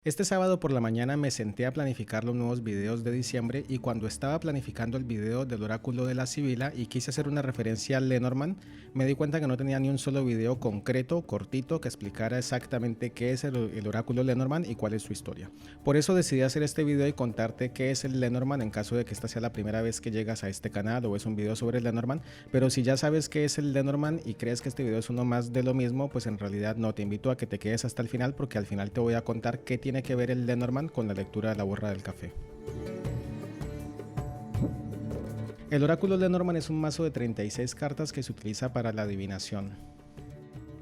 Este sábado por la mañana me senté a planificar los nuevos videos de diciembre y cuando estaba planificando el video del oráculo de la Sibila y quise hacer una referencia al Lenormand, me di cuenta que no tenía ni un solo video concreto, cortito, que explicara exactamente qué es el oráculo Lenormand y cuál es su historia. Por eso decidí hacer este video y contarte qué es el Lenormand en caso de que esta sea la primera vez que llegas a este canal o es un video sobre el Lenormand, pero si ya sabes qué es el Lenormand y crees que este video es uno más de lo mismo, pues en realidad no, te invito a que te quedes hasta el final porque al final te voy a contar qué tiene que ver el Lenormand con la lectura de la borra del café. El oráculo Lenormand es un mazo de 36 cartas que se utiliza para la adivinación.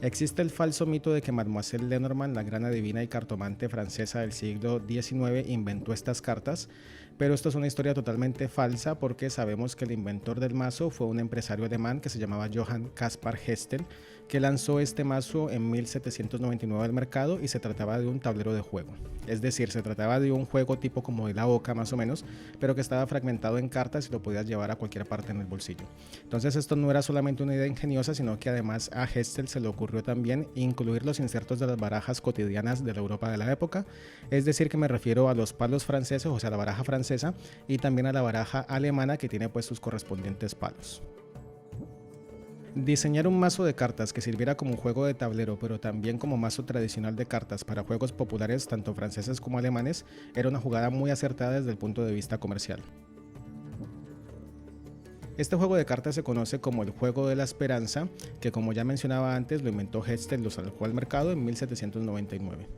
Existe el falso mito de que Mademoiselle Lenormand, la gran adivina y cartomante francesa del siglo XIX, inventó estas cartas, pero esto es una historia totalmente falsa porque sabemos que el inventor del mazo fue un empresario alemán que se llamaba Johann Caspar Hessel, que lanzó este mazo en 1799 al mercado y se trataba de un tablero de juego. Es decir, se trataba de un juego tipo como de la Oca más o menos, pero que estaba fragmentado en cartas y lo podías llevar a cualquier parte en el bolsillo. Entonces esto no era solamente una idea ingeniosa, sino que además a Hessel se le ocurrió también incluir los insertos de las barajas cotidianas de la Europa de la época, es decir que me refiero a los palos franceses, o sea la baraja francesa, y también a la baraja alemana que tiene pues sus correspondientes palos. Diseñar un mazo de cartas que sirviera como un juego de tablero, pero también como mazo tradicional de cartas para juegos populares tanto franceses como alemanes, era una jugada muy acertada desde el punto de vista comercial. Este juego de cartas se conoce como el Juego de la Esperanza, que como ya mencionaba antes lo inventó Hessel, lo sacó al mercado en 1799.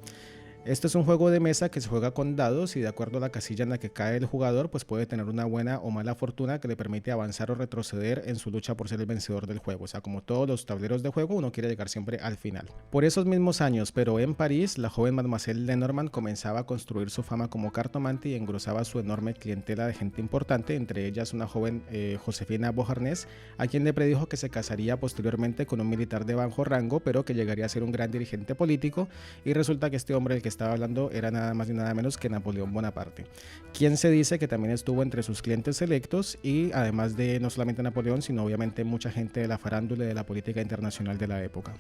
Este es un juego de mesa que se juega con dados y de acuerdo a la casilla en la que cae el jugador, pues puede tener una buena o mala fortuna que le permite avanzar o retroceder en su lucha por ser el vencedor del juego. O sea, como todos los tableros de juego, uno quiere llegar siempre al final. Por esos mismos años, pero en París, la joven Mademoiselle Lenormand comenzaba a construir su fama como cartomante y engrosaba su enorme clientela de gente importante, entre ellas una joven Josefina Beauharnais, a quien le predijo que se casaría posteriormente con un militar de bajo rango, pero que llegaría a ser un gran dirigente político, y resulta que este hombre del que estaba hablando era nada más y nada menos que Napoleón Bonaparte, quien se dice que también estuvo entre sus clientes selectos y además de no solamente Napoleón, sino obviamente mucha gente de la farándula y de la política internacional de la época.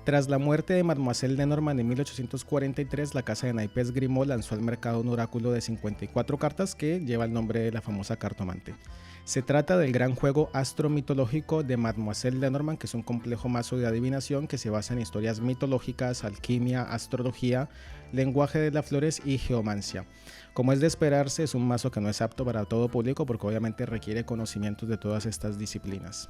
Tras la muerte de Mademoiselle Lenormand en 1843, la casa de naipes Grimaud lanzó al mercado un oráculo de 54 cartas que lleva el nombre de la famosa cartomante. Se trata del gran juego astromitológico de Mademoiselle Lenormand, que es un complejo mazo de adivinación que se basa en historias mitológicas, alquimia, astrología, lenguaje de las flores y geomancia. Como es de esperarse, es un mazo que no es apto para todo público porque obviamente requiere conocimientos de todas estas disciplinas.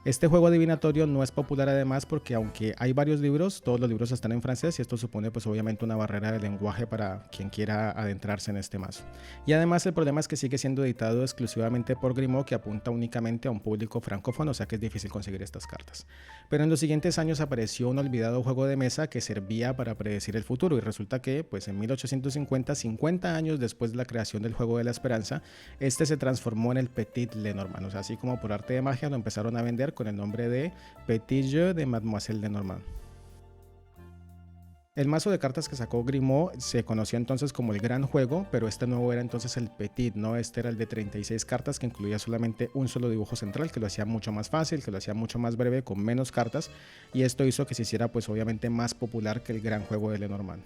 Este juego adivinatorio no es popular además porque aunque hay varios libros, todos los libros están en francés y esto supone pues obviamente una barrera de lenguaje para quien quiera adentrarse en este mazo. Y además el problema es que sigue siendo editado exclusivamente por Grimaud, que apunta únicamente a un público francófono, o sea que es difícil conseguir estas cartas. Pero en los siguientes años apareció un olvidado juego de mesa que servía para predecir el futuro y resulta que pues en 1850, 50 años después de la creación del Juego de la Esperanza, este se transformó en el Petit Lenormand, o sea así como por arte de magia lo empezaron a vender con el nombre de Petit Jeu de Mademoiselle Lenormand. El mazo de cartas que sacó Grimaud se conoció entonces como el Gran Juego, pero este nuevo era entonces el Petit, ¿no? Este era el de 36 cartas que incluía solamente un solo dibujo central, que lo hacía mucho más fácil, que lo hacía mucho más breve, con menos cartas, y esto hizo que se hiciera pues obviamente más popular que el Gran Juego de Lenormand.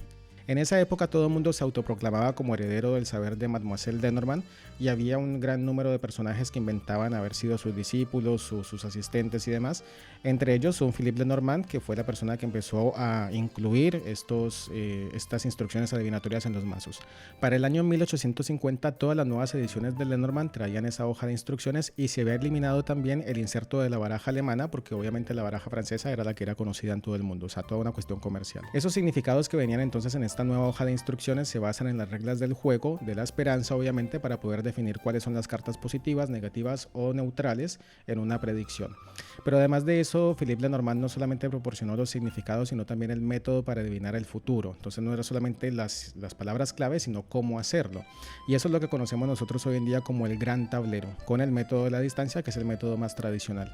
En esa época todo el mundo se autoproclamaba como heredero del saber de Mademoiselle Lenormand y había un gran número de personajes que inventaban haber sido sus discípulos, sus asistentes y demás. Entre ellos un Philippe Lenormand, que fue la persona que empezó a incluir estas instrucciones adivinatorias en los mazos. Para el año 1850 todas las nuevas ediciones de Lenormand traían esa hoja de instrucciones y se había eliminado también el inserto de la baraja alemana porque obviamente la baraja francesa era la que era conocida en todo el mundo, o sea, toda una cuestión comercial. Esos significados que venían entonces en esta nueva hoja de instrucciones se basan en las reglas del juego, de la esperanza obviamente, para poder definir cuáles son las cartas positivas, negativas o neutrales en una predicción. Pero además de eso, Philippe Lenormand no solamente proporcionó los significados, sino también el método para adivinar el futuro. Entonces no era solamente las palabras clave, sino cómo hacerlo. Y eso es lo que conocemos nosotros hoy en día como el gran tablero, con el método de la distancia, que es el método más tradicional.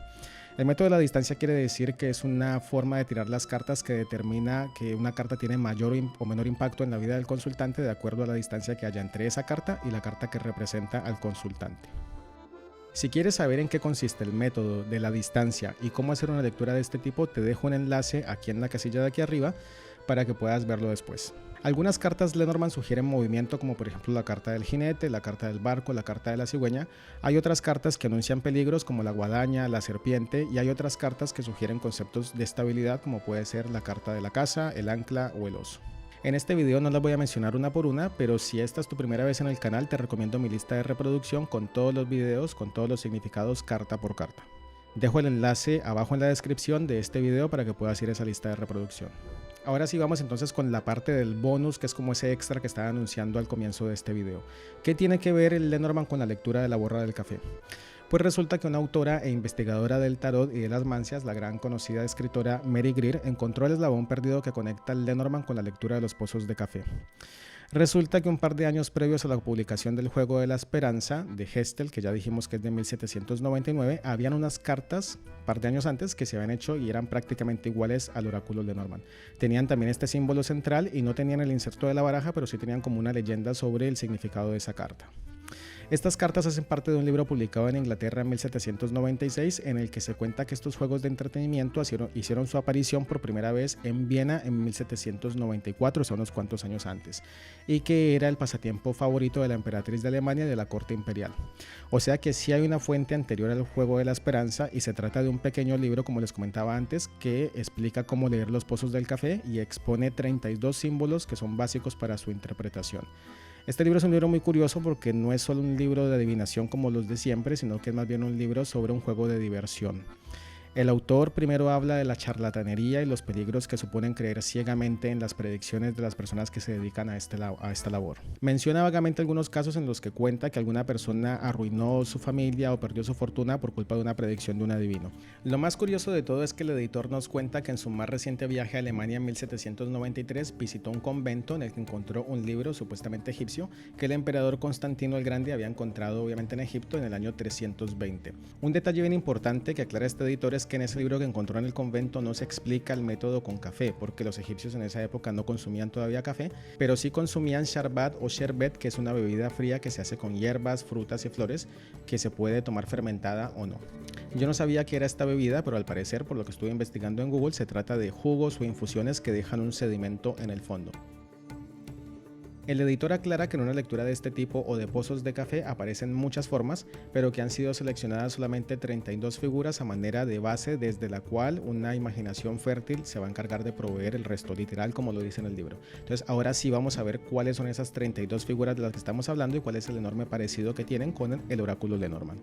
El método de la distancia quiere decir que es una forma de tirar las cartas que determina que una carta tiene mayor o menor impacto en la vida del consultante de acuerdo a la distancia que haya entre esa carta y la carta que representa al consultante. Si quieres saber en qué consiste el método de la distancia y cómo hacer una lectura de este tipo, te dejo un enlace aquí en la casilla de aquí arriba para que puedas verlo después. Algunas cartas Lenormand sugieren movimiento, como por ejemplo la carta del jinete, la carta del barco, la carta de la cigüeña. Hay otras cartas que anuncian peligros, como la guadaña, la serpiente, y hay otras cartas que sugieren conceptos de estabilidad, como puede ser la carta de la casa, el ancla o el oso. En este video no las voy a mencionar una por una, pero si esta es tu primera vez en el canal, te recomiendo mi lista de reproducción con todos los videos, con todos los significados carta por carta. Dejo el enlace abajo en la descripción de este video para que puedas ir a esa lista de reproducción. Ahora sí vamos entonces con la parte del bonus, que es como ese extra que estaba anunciando al comienzo de este video. ¿Qué tiene que ver el Lenormand con la lectura de la borra del café? Pues resulta que una autora e investigadora del tarot y de las mancias, la gran conocida escritora Mary Greer, encontró el eslabón perdido que conecta el Lenormand con la lectura de los pozos de café. Resulta que un par de años previos a la publicación del Juego de la Esperanza de Hestel, que ya dijimos que es de 1799, habían unas cartas, un par de años antes, que se habían hecho y eran prácticamente iguales al oráculo de Lenormand. Tenían también este símbolo central y no tenían el inserto de la baraja, pero sí tenían como una leyenda sobre el significado de esa carta. Estas cartas hacen parte de un libro publicado en Inglaterra en 1796 en el que se cuenta que estos juegos de entretenimiento hicieron su aparición por primera vez en Viena en 1794, o sea, unos cuantos años antes, y que era el pasatiempo favorito de la emperatriz de Alemania y de la corte imperial. O sea que sí hay una fuente anterior al Juego de la Esperanza y se trata de un pequeño libro, como les comentaba antes, que explica cómo leer los pozos del café y expone 32 símbolos que son básicos para su interpretación. Este libro es un libro muy curioso porque no es solo un libro de adivinación como los de siempre, sino que es más bien un libro sobre un juego de diversión. El autor primero habla de la charlatanería y los peligros que suponen creer ciegamente en las predicciones de las personas que se dedican a esta labor. Menciona vagamente algunos casos en los que cuenta que alguna persona arruinó su familia o perdió su fortuna por culpa de una predicción de un adivino. Lo más curioso de todo es que el editor nos cuenta que en su más reciente viaje a Alemania en 1793 visitó un convento en el que encontró un libro supuestamente egipcio que el emperador Constantino el Grande había encontrado obviamente en Egipto en el año 320. Un detalle bien importante que aclara este editor es que en ese libro que encontró en el convento no se explica el método con café, porque los egipcios en esa época no consumían todavía café, pero sí consumían sharbat o sherbet, que es una bebida fría que se hace con hierbas, frutas y flores, que se puede tomar fermentada o no. Yo no sabía qué era esta bebida, pero al parecer, por lo que estuve investigando en Google, se trata de jugos o infusiones que dejan un sedimento en el fondo. El editor aclara que en una lectura de este tipo o de pozos de café aparecen muchas formas, pero que han sido seleccionadas solamente 32 figuras a manera de base desde la cual una imaginación fértil se va a encargar de proveer el resto, literal como lo dice en el libro. Entonces ahora sí vamos a ver cuáles son esas 32 figuras de las que estamos hablando y cuál es el enorme parecido que tienen con el oráculo Lenormand.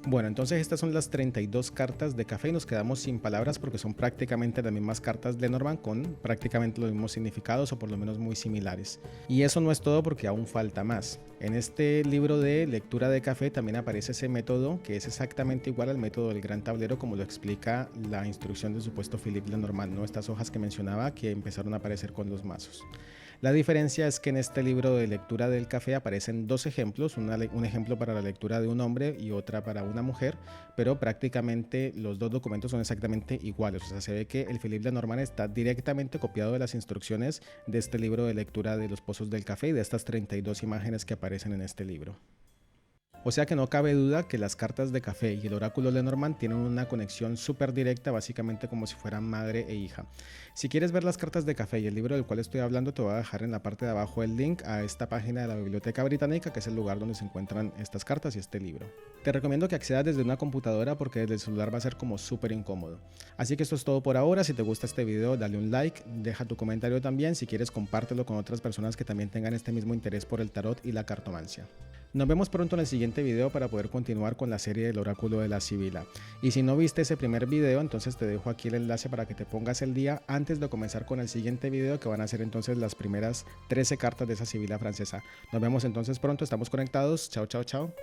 Bueno, entonces estas son las 32 cartas de café y nos quedamos sin palabras porque son prácticamente las mismas cartas de Lenormand con prácticamente los mismos significados o por lo menos muy similares. Y eso no es todo porque aún falta más. En este libro de lectura de café también aparece ese método que es exactamente igual al método del gran tablero como lo explica la instrucción del supuesto Philippe Lenormand, ¿no? Estas hojas que mencionaba que empezaron a aparecer con los mazos. La diferencia es que en este libro de lectura del café aparecen dos ejemplos, un ejemplo para la lectura de un hombre y otra para una mujer, pero prácticamente los dos documentos son exactamente iguales. O sea, se ve que el Philippe Lenormand está directamente copiado de las instrucciones de este libro de lectura de los pozos del café y de estas 32 imágenes que aparecen en este libro. O sea que no cabe duda que las cartas de café y el oráculo Lenormand tienen una conexión súper directa, básicamente como si fueran madre e hija. Si quieres ver las cartas de café y el libro del cual estoy hablando, te voy a dejar en la parte de abajo el link a esta página de la Biblioteca Británica, que es el lugar donde se encuentran estas cartas y este libro. Te recomiendo que accedas desde una computadora porque desde el celular va a ser como súper incómodo. Así que esto es todo por ahora. Si te gusta este video, dale un like, deja tu comentario también. Si quieres, compártelo con otras personas que también tengan este mismo interés por el tarot y la cartomancia. Nos vemos pronto en el siguiente video para poder continuar con la serie del oráculo de la Sibila. Y si no viste ese primer video, entonces te dejo aquí el enlace para que te pongas el día antes de comenzar con el siguiente video, que van a ser entonces las primeras 13 cartas de esa Sibila francesa. Nos vemos entonces pronto, estamos conectados. Chao, chao, chao.